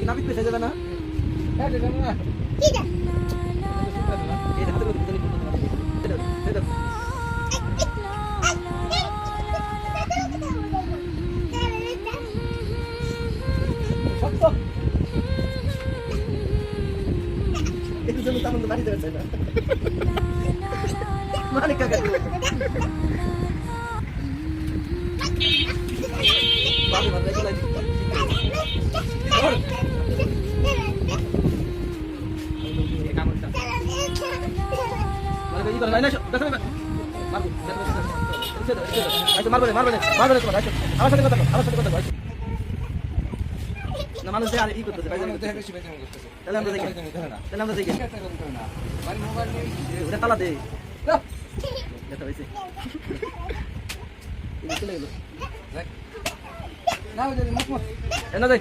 নাবিক পেছে যাবে না ঠিক আছে এই হাতে করে দিতে এটা এর জন্য তেমন তো বাড়িতে যাচ্ছে না মালিক কাকা বাবু ভাই চলে এই কামড়টা মানে এই করে না দেখো মারবো মারবো তোমার আমার সাথে কথা ভাই না মানুষ আর ই করতেছে ভাই তাহলে আমরা দেখি ওটা তালা দে এটা হইছে চলে গেল না ওই যে মুখ এনা দে